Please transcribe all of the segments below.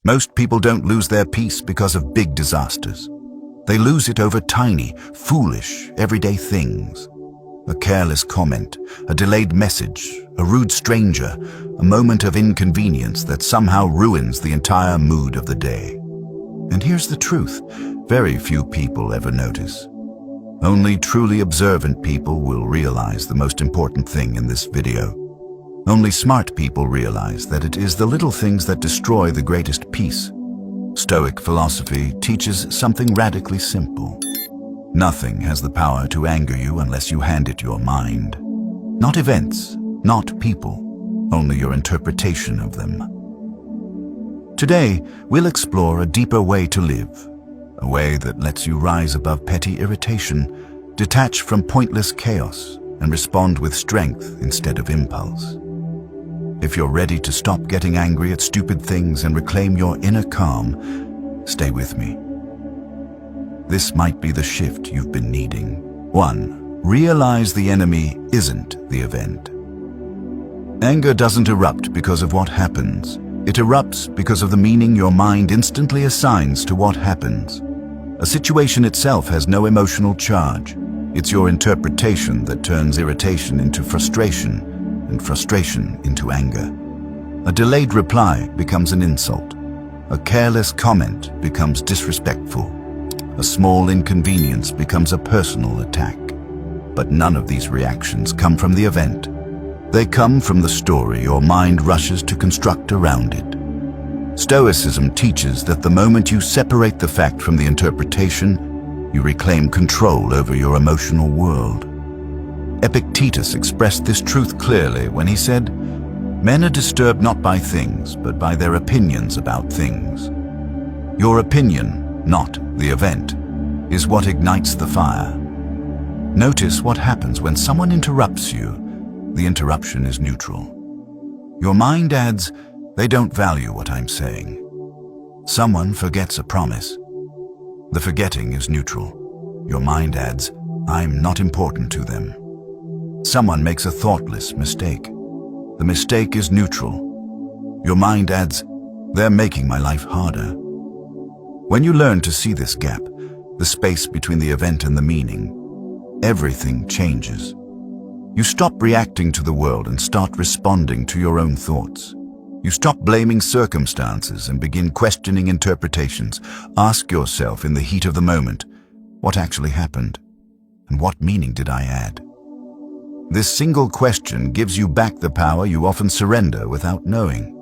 Most people don't lose their peace because of big disasters. They lose it over tiny, foolish, everyday things. A careless comment, a delayed message, a rude stranger, a moment of inconvenience that somehow ruins the entire mood of the day. And here's the truth, very few people ever notice. Only truly observant people will realize the most important thing in this video. Only smart people realize that it is the little things that destroy the greatest peace. Stoic philosophy teaches something radically simple. Nothing has the power to anger you unless you hand it your mind. Not events, not people, only your interpretation of them. Today, we'll explore a deeper way to live, a way that lets you rise above petty irritation, detach from pointless chaos, and respond with strength instead of impulse. If you're ready to stop getting angry at stupid things and reclaim your inner calm, stay with me. This might be the shift you've been needing. 1. Realize the enemy isn't the event. Anger doesn't erupt because of what happens. It erupts because of the meaning your mind instantly assigns to what happens. A situation itself has no emotional charge. It's your interpretation that turns irritation into frustration, and frustration into anger. A delayed reply becomes an insult. A careless comment becomes disrespectful. A small inconvenience becomes a personal attack. But none of these reactions come from the event. They come from the story your mind rushes to construct around it. Stoicism teaches that the moment you separate the fact from the interpretation, you reclaim control over your emotional world. Epictetus expressed this truth clearly when he said, "Men are disturbed not by things, but by their opinions about things." Your opinion, not the event, is what ignites the fire. Notice what happens when someone interrupts you. The interruption is neutral. Your mind adds, "They don't value what I'm saying." Someone forgets a promise. The forgetting is neutral. Your mind adds, "I'm not important to them." Someone makes a thoughtless mistake. The mistake is neutral. Your mind adds, "They're making my life harder." When you learn to see this gap, the space between the event and the meaning, everything changes. You stop reacting to the world and start responding to your own thoughts. You stop blaming circumstances and begin questioning interpretations. Ask yourself in the heat of the moment, what actually happened? And what meaning did I add? This single question gives you back the power you often surrender without knowing.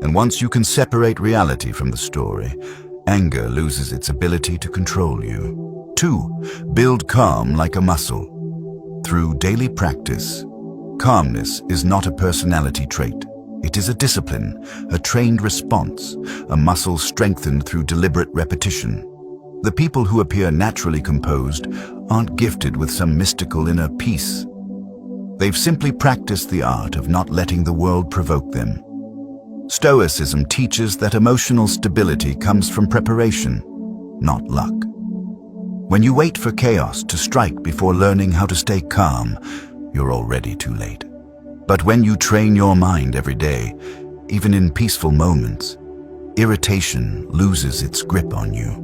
And once you can separate reality from the story, anger loses its ability to control you. 2. Build calm like a muscle. Through daily practice, calmness is not a personality trait. It is a discipline, a trained response, a muscle strengthened through deliberate repetition. The people who appear naturally composed aren't gifted with some mystical inner peace. They've simply practiced the art of not letting the world provoke them. Stoicism teaches that emotional stability comes from preparation, not luck. When you wait for chaos to strike before learning how to stay calm, you're already too late. But when you train your mind every day, even in peaceful moments, irritation loses its grip on you.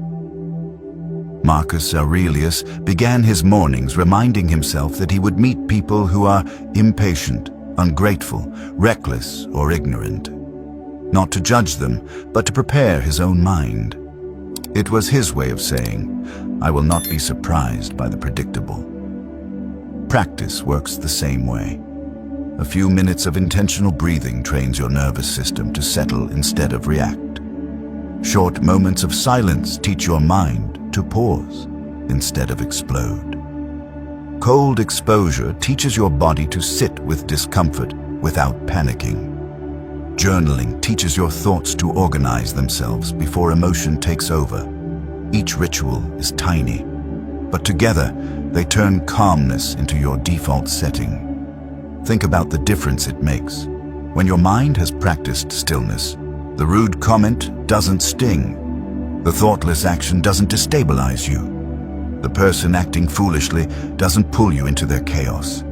Marcus Aurelius began his mornings reminding himself that he would meet people who are impatient, ungrateful, reckless, or ignorant. Not to judge them, but to prepare his own mind. It was his way of saying, "I will not be surprised by the predictable." Practice works the same way. A few minutes of intentional breathing trains your nervous system to settle instead of react. Short moments of silence teach your mind to pause instead of explode. Cold exposure teaches your body to sit with discomfort without panicking. Journaling teaches your thoughts to organize themselves before emotion takes over. Each ritual is tiny, but together they turn calmness into your default setting. Think about the difference it makes. When your mind has practiced stillness, the rude comment doesn't sting. The thoughtless action doesn't destabilize you. The person acting foolishly doesn't pull you into their chaos.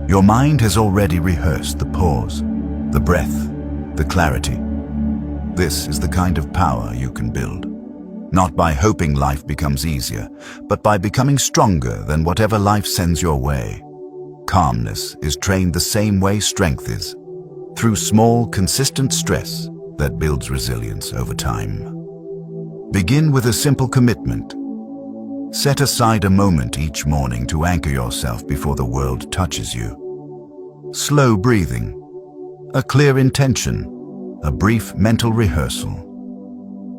Your mind has already rehearsed the pause, the breath, the clarity. This is the kind of power you can build. Not by hoping life becomes easier, but by becoming stronger than whatever life sends your way. Calmness is trained the same way strength is, through small, consistent stress that builds resilience over time. Begin with a simple commitment. Set aside a moment each morning to anchor yourself before the world touches you. Slow breathing, a clear intention, a brief mental rehearsal.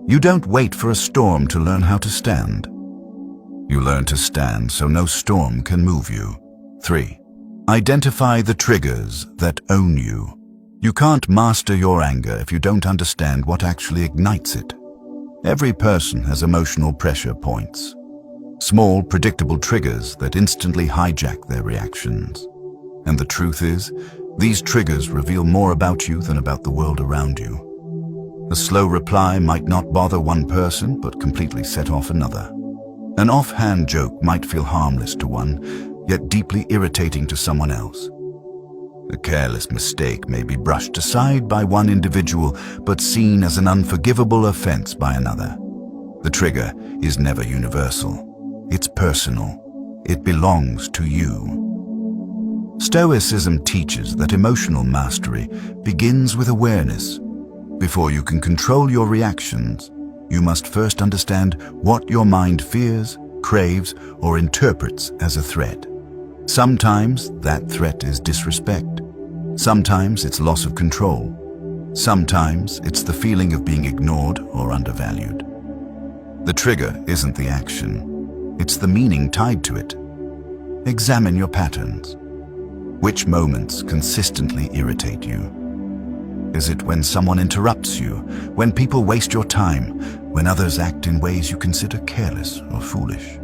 You don't wait for a storm to learn how to stand. You learn to stand so no storm can move you. 3. Identify the triggers that own you. You can't master your anger if you don't understand what actually ignites it. Every person has emotional pressure points. Small, predictable triggers that instantly hijack their reactions. And the truth is, these triggers reveal more about you than about the world around you. A slow reply might not bother one person, but completely set off another. An offhand joke might feel harmless to one, yet deeply irritating to someone else. A careless mistake may be brushed aside by one individual, but seen as an unforgivable offense by another. The trigger is never universal. It's personal. It belongs to you. Stoicism teaches that emotional mastery begins with awareness. Before you can control your reactions, you must first understand what your mind fears, craves, or interprets as a threat. Sometimes that threat is disrespect. Sometimes it's loss of control. Sometimes it's the feeling of being ignored or undervalued. The trigger isn't the action. It's the meaning tied to it. Examine your patterns. Which moments consistently irritate you? Is it when someone interrupts you, when people waste your time, when others act in ways you consider careless or foolish?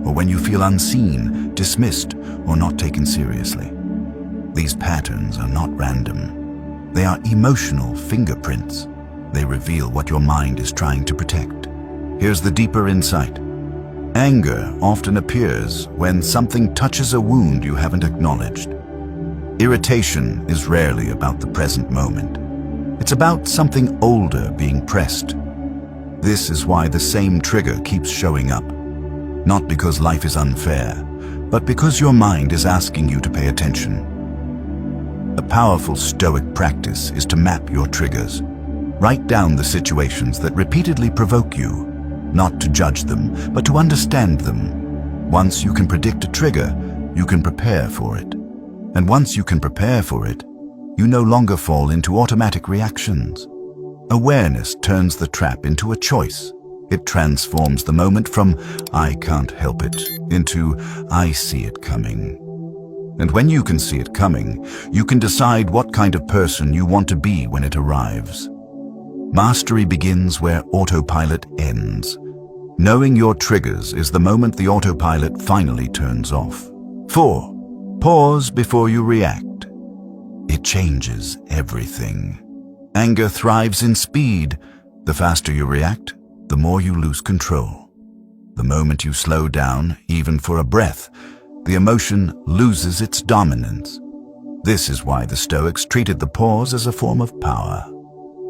Or when you feel unseen, dismissed, or not taken seriously? These patterns are not random. They are emotional fingerprints. They reveal what your mind is trying to protect. Here's the deeper insight. Anger often appears when something touches a wound you haven't acknowledged. Irritation is rarely about the present moment. It's about something older being pressed. This is why the same trigger keeps showing up. Not because life is unfair, but because your mind is asking you to pay attention. A powerful Stoic practice is to map your triggers. Write down the situations that repeatedly provoke you, not to judge them, but to understand them. Once you can predict a trigger, you can prepare for it. And once you can prepare for it, you no longer fall into automatic reactions. Awareness turns the trap into a choice. It transforms the moment from "I can't help it" into "I see it coming." And when you can see it coming, you can decide what kind of person you want to be when it arrives. Mastery begins where autopilot ends. Knowing your triggers is the moment the autopilot finally turns off. 4. Pause before you react. It changes everything. Anger thrives in speed. The faster you react, the more you lose control. The moment you slow down, even for a breath, the emotion loses its dominance. This is why the Stoics treated the pause as a form of power.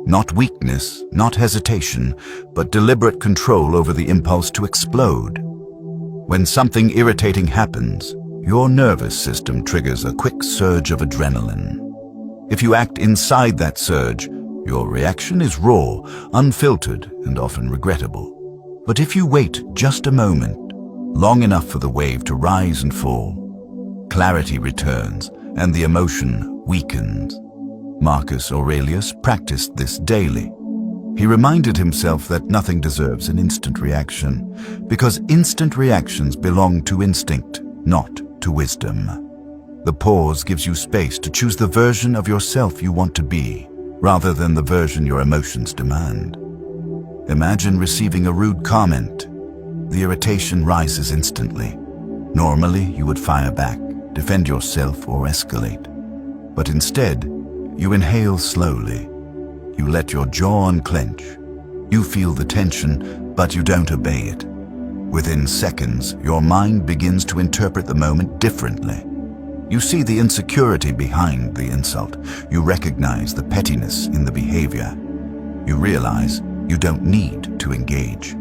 Not weakness, not hesitation, but deliberate control over the impulse to explode. When something irritating happens, your nervous system triggers a quick surge of adrenaline. If you act inside that surge, your reaction is raw, unfiltered, and often regrettable. But if you wait just a moment, long enough for the wave to rise and fall, clarity returns and the emotion weakens. Marcus Aurelius practiced this daily. He reminded himself that nothing deserves an instant reaction, because instant reactions belong to instinct, not to wisdom. The pause gives you space to choose the version of yourself you want to be, rather than the version your emotions demand. Imagine receiving a rude comment. The irritation rises instantly. Normally, you would fire back, defend yourself, or escalate. But instead, you inhale slowly. You let your jaw unclench. You feel the tension, but you don't obey it. Within seconds, your mind begins to interpret the moment differently. You see the insecurity behind the insult. You recognize the pettiness in the behavior. You realize you don't need to engage.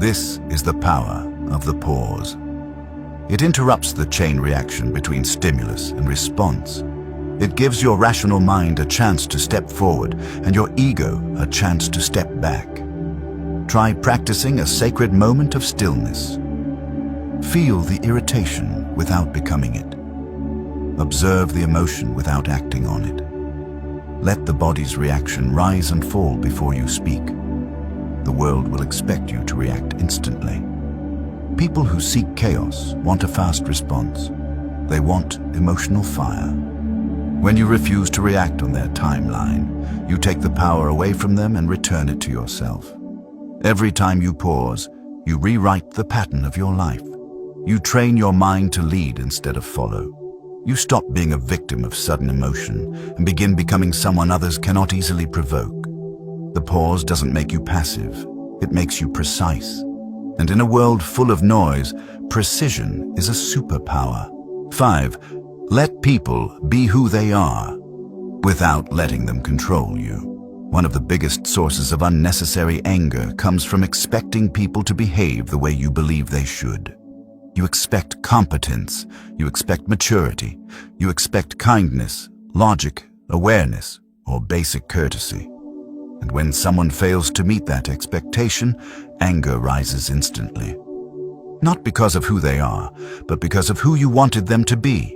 This is the power of the pause. It interrupts the chain reaction between stimulus and response. It gives your rational mind a chance to step forward and your ego a chance to step back. Try practicing a sacred moment of stillness. Feel the irritation without becoming it. Observe the emotion without acting on it. Let the body's reaction rise and fall before you speak. The world will expect you to react instantly. People who seek chaos want a fast response. They want emotional fire. When you refuse to react on their timeline, you take the power away from them and return it to yourself. Every time you pause, you rewrite the pattern of your life. You train your mind to lead instead of follow. You stop being a victim of sudden emotion and begin becoming someone others cannot easily provoke. The pause doesn't make you passive, it makes you precise. And in a world full of noise, precision is a superpower. 5. Let people be who they are without letting them control you. One of the biggest sources of unnecessary anger comes from expecting people to behave the way you believe they should. You expect competence, you expect maturity, you expect kindness, logic, awareness, or basic courtesy. And when someone fails to meet that expectation, anger rises instantly. Not because of who they are, but because of who you wanted them to be.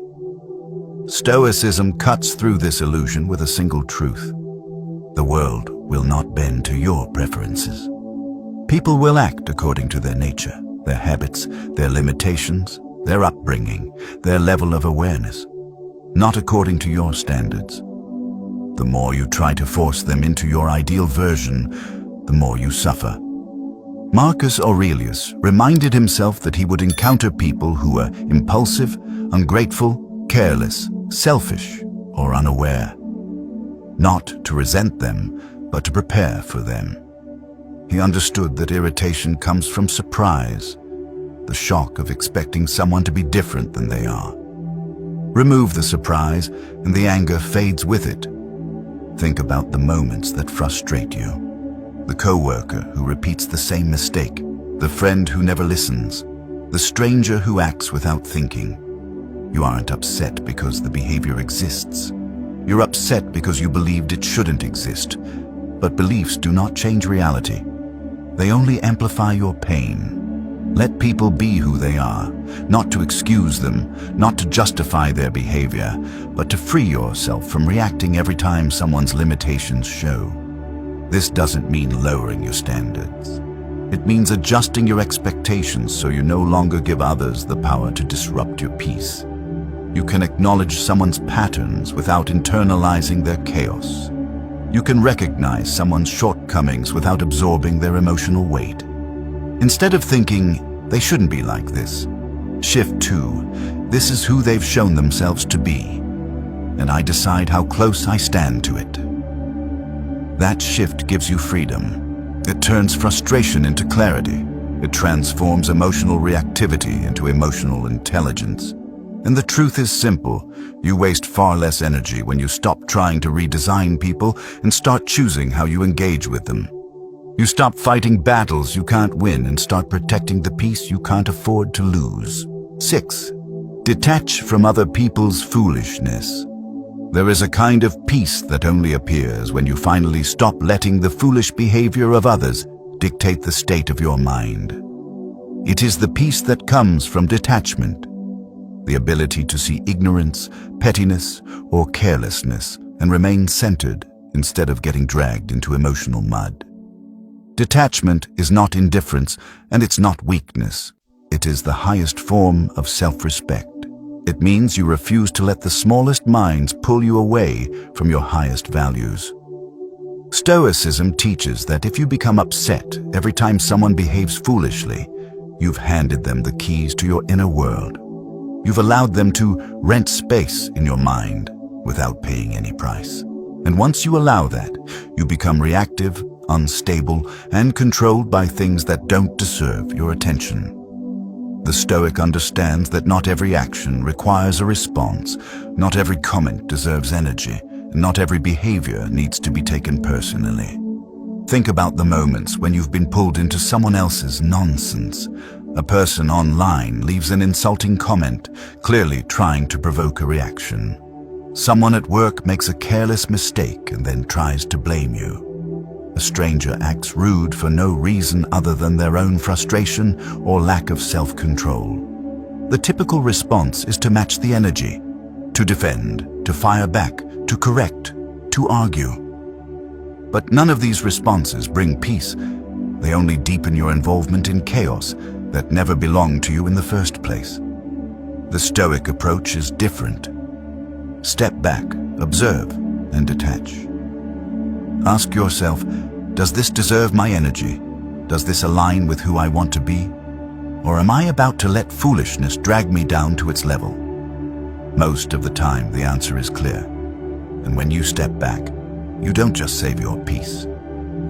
Stoicism cuts through this illusion with a single truth. The world will not bend to your preferences. People will act according to their nature, their habits, their limitations, their upbringing, their level of awareness, not according to your standards. The more you try to force them into your ideal version, the more you suffer. Marcus Aurelius reminded himself that he would encounter people who were impulsive, ungrateful, careless, selfish, or unaware. Not to resent them, but to prepare for them. He understood that irritation comes from surprise, the shock of expecting someone to be different than they are. Remove the surprise, and the anger fades with it. Think about the moments that frustrate you. The coworker who repeats the same mistake, the friend who never listens, the stranger who acts without thinking. You aren't upset because the behavior exists. You're upset because you believed it shouldn't exist. But beliefs do not change reality. They only amplify your pain. Let people be who they are, not to excuse them, not to justify their behavior, but to free yourself from reacting every time someone's limitations show. This doesn't mean lowering your standards. It means adjusting your expectations so you no longer give others the power to disrupt your peace. You can acknowledge someone's patterns without internalizing their chaos. You can recognize someone's shortcomings without absorbing their emotional weight. Instead of thinking, they shouldn't be like this, shift to, this is who they've shown themselves to be, and I decide how close I stand to it. That shift gives you freedom. It turns frustration into clarity. It transforms emotional reactivity into emotional intelligence. And the truth is simple. You waste far less energy when you stop trying to redesign people and start choosing how you engage with them. You stop fighting battles you can't win and start protecting the peace you can't afford to lose. 6. Detach from other people's foolishness. There is a kind of peace that only appears when you finally stop letting the foolish behavior of others dictate the state of your mind. It is the peace that comes from detachment. The ability to see ignorance, pettiness, or carelessness and remain centered instead of getting dragged into emotional mud. Detachment is not indifference, and it's not weakness. It is the highest form of self-respect. It means you refuse to let the smallest minds pull you away from your highest values. Stoicism teaches that if you become upset every time someone behaves foolishly, you've handed them the keys to your inner world. You've allowed them to rent space in your mind without paying any price. And once you allow that, you become reactive, unstable, and controlled by things that don't deserve your attention. The Stoic understands that not every action requires a response, not every comment deserves energy, and not every behavior needs to be taken personally. Think about the moments when you've been pulled into someone else's nonsense. A person online leaves an insulting comment, clearly trying to provoke a reaction. Someone at work makes a careless mistake and then tries to blame you. A stranger acts rude for no reason other than their own frustration or lack of self-control. The typical response is to match the energy, to defend, to fire back, to correct, to argue. But none of these responses bring peace. They only deepen your involvement in chaos that never belonged to you in the first place. The Stoic approach is different. Step back, observe, and detach. Ask yourself, does this deserve my energy? Does this align with who I want to be? Or am I about to let foolishness drag me down to its level? Most of the time, the answer is clear. And when you step back, you don't just save your peace.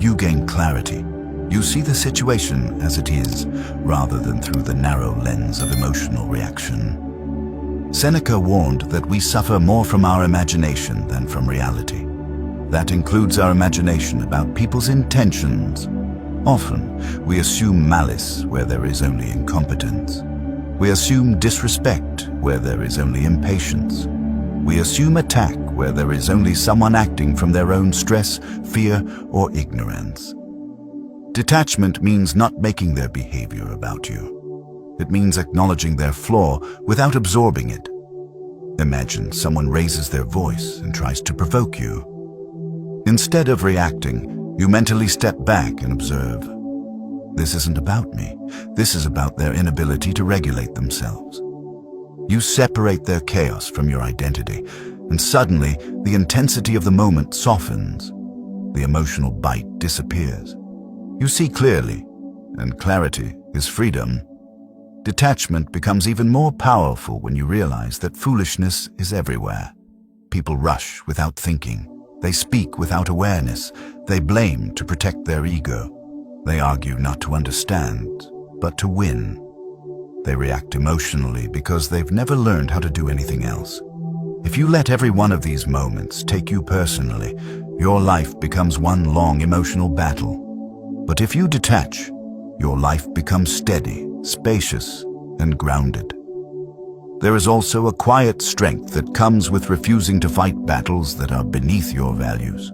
You gain clarity. You see the situation as it is, rather than through the narrow lens of emotional reaction. Seneca warned that we suffer more from our imagination than from reality. That includes our imagination about people's intentions. Often, we assume malice where there is only incompetence. We assume disrespect where there is only impatience. We assume attack where there is only someone acting from their own stress, fear, or ignorance. Detachment means not making their behavior about you. It means acknowledging their flaw without absorbing it. Imagine someone raises their voice and tries to provoke you. Instead of reacting, you mentally step back and observe. This isn't about me. This is about their inability to regulate themselves. You separate their chaos from your identity, and suddenly the intensity of the moment softens. The emotional bite disappears. You see clearly, and clarity is freedom. Detachment becomes even more powerful when you realize that foolishness is everywhere. People rush without thinking. They speak without awareness. They blame to protect their ego. They argue not to understand, but to win. They react emotionally because they've never learned how to do anything else. If you let every one of these moments take you personally, your life becomes one long emotional battle. But if you detach, your life becomes steady, spacious, and grounded. There is also a quiet strength that comes with refusing to fight battles that are beneath your values.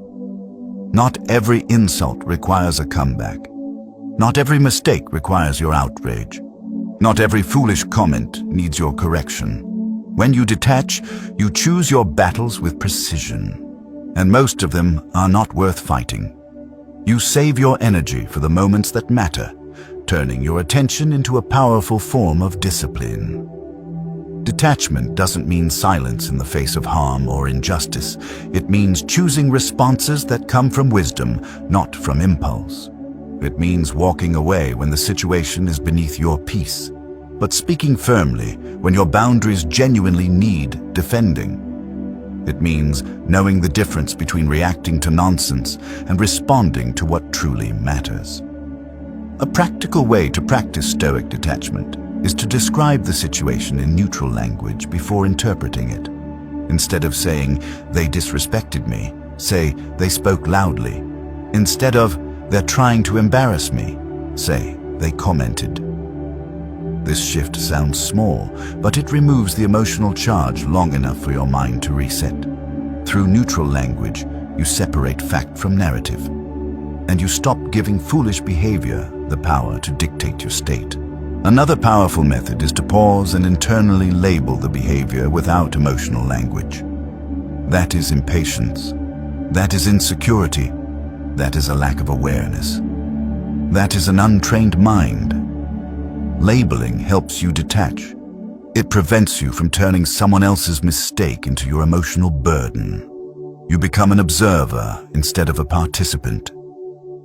Not every insult requires a comeback. Not every mistake requires your outrage. Not every foolish comment needs your correction. When you detach, you choose your battles with precision, and most of them are not worth fighting. You save your energy for the moments that matter, turning your attention into a powerful form of discipline. Detachment doesn't mean silence in the face of harm or injustice. It means choosing responses that come from wisdom, not from impulse. It means walking away when the situation is beneath your peace, but speaking firmly when your boundaries genuinely need defending. It means knowing the difference between reacting to nonsense and responding to what truly matters. A practical way to practice Stoic detachment is to describe the situation in neutral language before interpreting it. Instead of saying, "They disrespected me," say, "They spoke loudly." Instead of, "They're trying to embarrass me," say, "They commented." This shift sounds small, but it removes the emotional charge long enough for your mind to reset. Through neutral language, you separate fact from narrative, and you stop giving foolish behavior the power to dictate your state. Another powerful method is to pause and internally label the behavior without emotional language. That is impatience. That is insecurity. That is a lack of awareness. That is an untrained mind. Labeling helps you detach. It prevents you from turning someone else's mistake into your emotional burden. You become an observer instead of a participant.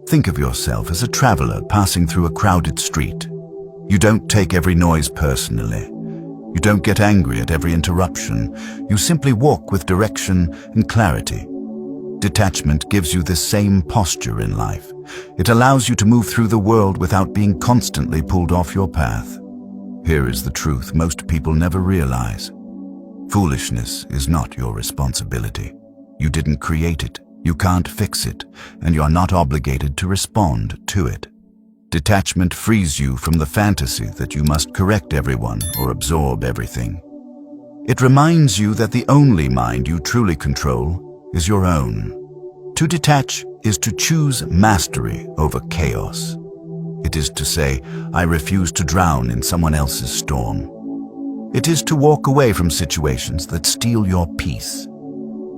Think of yourself as a traveler passing through a crowded street. You don't take every noise personally. You don't get angry at every interruption. You simply walk with direction and clarity. Detachment gives you this same posture in life. It allows you to move through the world without being constantly pulled off your path. Here is the truth most people never realize. Foolishness is not your responsibility. You didn't create it. You can't fix it, and you're not obligated to respond to it. Detachment frees you from the fantasy that you must correct everyone or absorb everything. It reminds you that the only mind you truly control is your own. To detach is to choose mastery over chaos. It is to say, I refuse to drown in someone else's storm. It is to walk away from situations that steal your peace.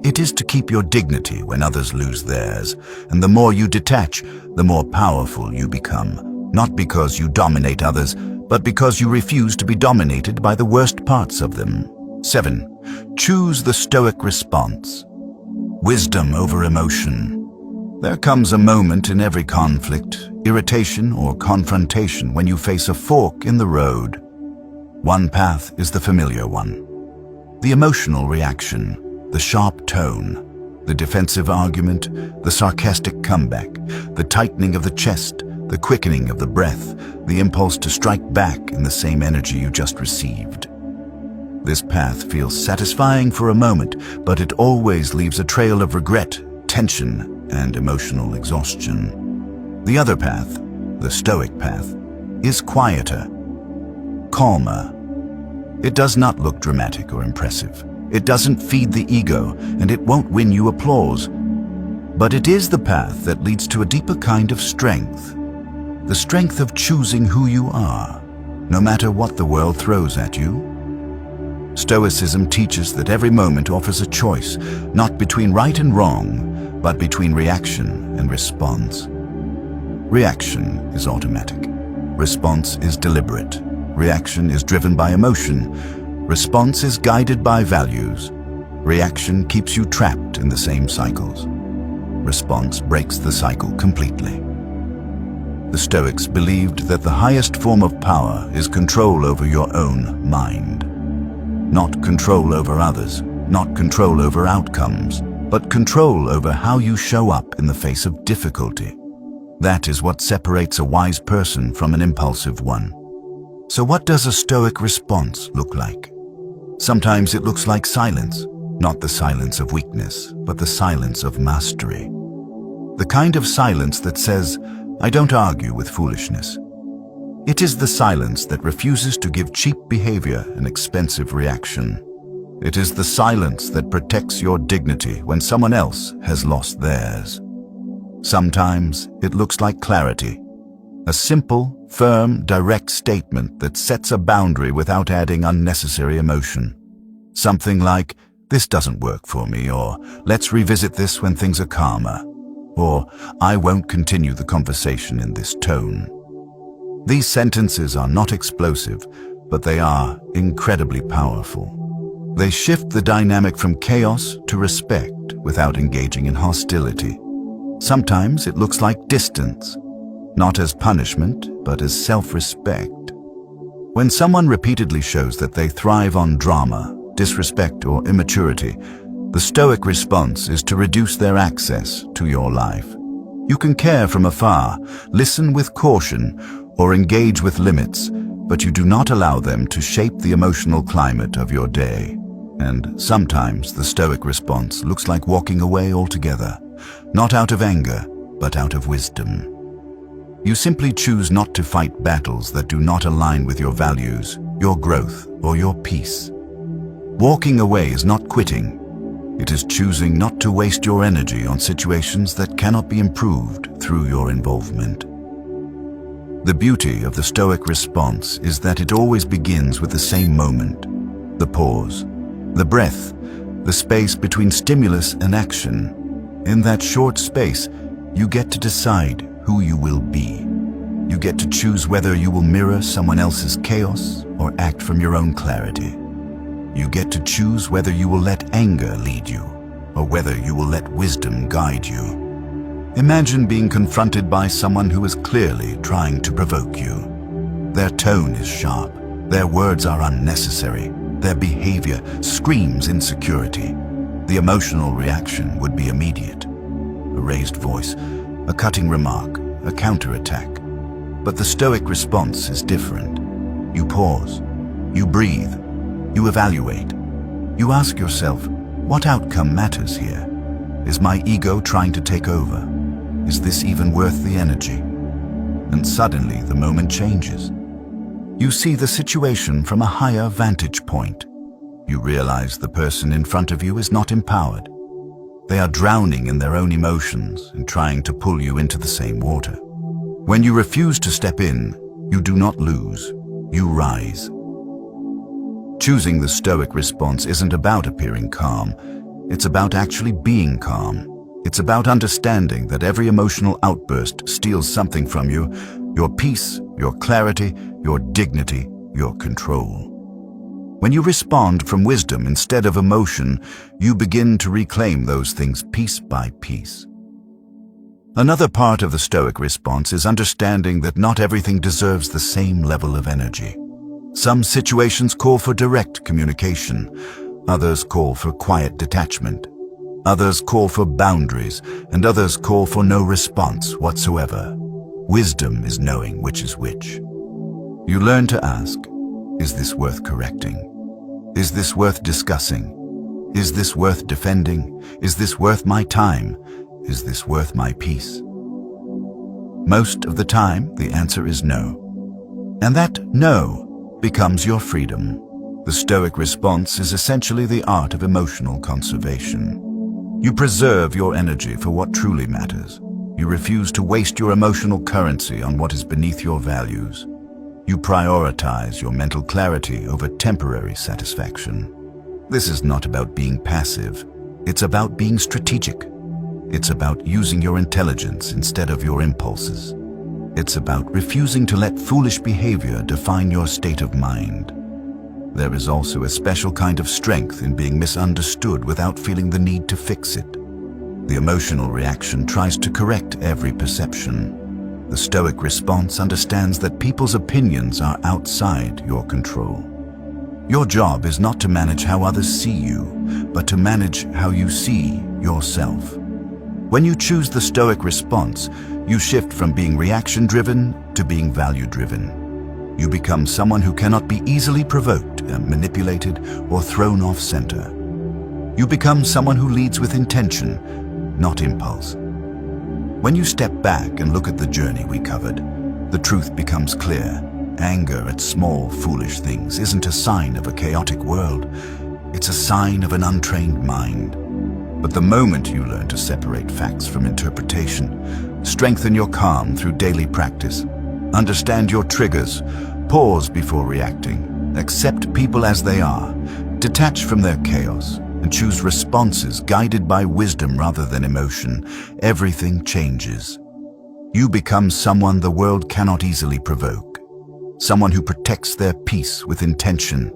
It is to keep your dignity when others lose theirs, and the more you detach, the more powerful you become, not because you dominate others, but because you refuse to be dominated by the worst parts of them. 7. Choose the Stoic response. Wisdom over emotion. There comes a moment in every conflict, irritation, or confrontation when you face a fork in the road. One path is the familiar one. The emotional reaction, the sharp tone, the defensive argument, the sarcastic comeback, the tightening of the chest, the quickening of the breath, the impulse to strike back in the same energy you just received. This path feels satisfying for a moment, but it always leaves a trail of regret, tension, and emotional exhaustion. The other path, the Stoic path, is quieter, calmer. It does not look dramatic or impressive. It doesn't feed the ego, and it won't win you applause. But it is the path that leads to a deeper kind of strength. The strength of choosing who you are, no matter what the world throws at you. Stoicism teaches that every moment offers a choice, not between right and wrong, but between reaction and response. Reaction is automatic. Response is deliberate. Reaction is driven by emotion. Response is guided by values. Reaction keeps you trapped in the same cycles. Response breaks the cycle completely. The Stoics believed that the highest form of power is control over your own mind. Not control over others, not control over outcomes, but control over how you show up in the face of difficulty. That is what separates a wise person from an impulsive one. So what does a Stoic response look like? Sometimes it looks like silence, not the silence of weakness, but the silence of mastery. The kind of silence that says, I don't argue with foolishness. It is the silence that refuses to give cheap behavior an expensive reaction. It is the silence that protects your dignity when someone else has lost theirs. Sometimes it looks like clarity, a simple, firm, direct statement that sets a boundary without adding unnecessary emotion. Something like, this doesn't work for me, or let's revisit this when things are calmer, or I won't continue the conversation in this tone. These sentences are not explosive, but they are incredibly powerful. They shift the dynamic from chaos to respect without engaging in hostility. Sometimes it looks like distance, not as punishment, but as self-respect. When someone repeatedly shows that they thrive on drama, disrespect, or immaturity, the Stoic response is to reduce their access to your life. You can care from afar, listen with caution, or engage with limits, but you do not allow them to shape the emotional climate of your day. And sometimes the Stoic response looks like walking away altogether, not out of anger, but out of wisdom. You simply choose not to fight battles that do not align with your values, your growth, or your peace. Walking away is not quitting. It is choosing not to waste your energy on situations that cannot be improved through your involvement. The beauty of the Stoic response is that it always begins with the same moment, the pause, the breath, the space between stimulus and action. In that short space, you get to decide who you will be. You get to choose whether you will mirror someone else's chaos or act from your own clarity. You get to choose whether you will let anger lead you or whether you will let wisdom guide you. Imagine being confronted by someone who is clearly trying to provoke you. Their tone is sharp, their words are unnecessary, their behavior screams insecurity. The emotional reaction would be immediate. A raised voice, a cutting remark, a counterattack. But the Stoic response is different. You pause, you breathe, you evaluate. You ask yourself, what outcome matters here? Is my ego trying to take over? Is this even worth the energy? And suddenly the moment changes. You see the situation from a higher vantage point. You realize the person in front of you is not empowered. They are drowning in their own emotions and trying to pull you into the same water. When you refuse to step in, you do not lose, you rise. Choosing the stoic response isn't about appearing calm. It's about actually being calm. It's about understanding that every emotional outburst steals something from you, your peace, your clarity, your dignity, your control. When you respond from wisdom instead of emotion, you begin to reclaim those things piece by piece. Another part of the stoic response is understanding that not everything deserves the same level of energy. Some situations call for direct communication, others call for quiet detachment. Others call for boundaries, and others call for no response whatsoever. Wisdom is knowing which is which. You learn to ask, is this worth correcting? Is this worth discussing? Is this worth defending? Is this worth my time? Is this worth my peace? Most of the time, the answer is no. And that no becomes your freedom. The stoic response is essentially the art of emotional conservation. You preserve your energy for what truly matters. You refuse to waste your emotional currency on what is beneath your values. You prioritize your mental clarity over temporary satisfaction. This is not about being passive. It's about being strategic. It's about using your intelligence instead of your impulses. It's about refusing to let foolish behavior define your state of mind. There is also a special kind of strength in being misunderstood without feeling the need to fix it. The emotional reaction tries to correct every perception. The stoic response understands that people's opinions are outside your control. Your job is not to manage how others see you, but to manage how you see yourself. When you choose the stoic response, you shift from being reaction-driven to being value-driven. You become someone who cannot be easily provoked, manipulated, or thrown off center. You become someone who leads with intention, not impulse. When you step back and look at the journey we covered, the truth becomes clear. Anger at small, foolish things isn't a sign of a chaotic world. It's a sign of an untrained mind. But the moment you learn to separate facts from interpretation, strengthen your calm through daily practice, understand your triggers, pause before reacting, accept people as they are, detach from their chaos, and choose responses guided by wisdom rather than emotion, everything changes. You become someone the world cannot easily provoke, someone who protects their peace with intention,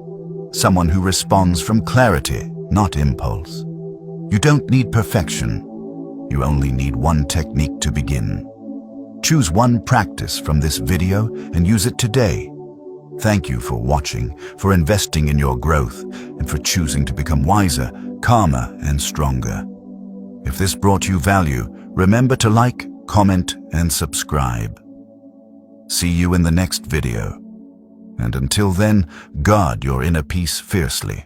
someone who responds from clarity, not impulse. You don't need perfection. You only need one technique to begin. Choose one practice from this video and use it today. Thank you for watching, for investing in your growth, and for choosing to become wiser, calmer, and stronger. If this brought you value, remember to like, comment, and subscribe. See you in the next video. And until then, guard your inner peace fiercely.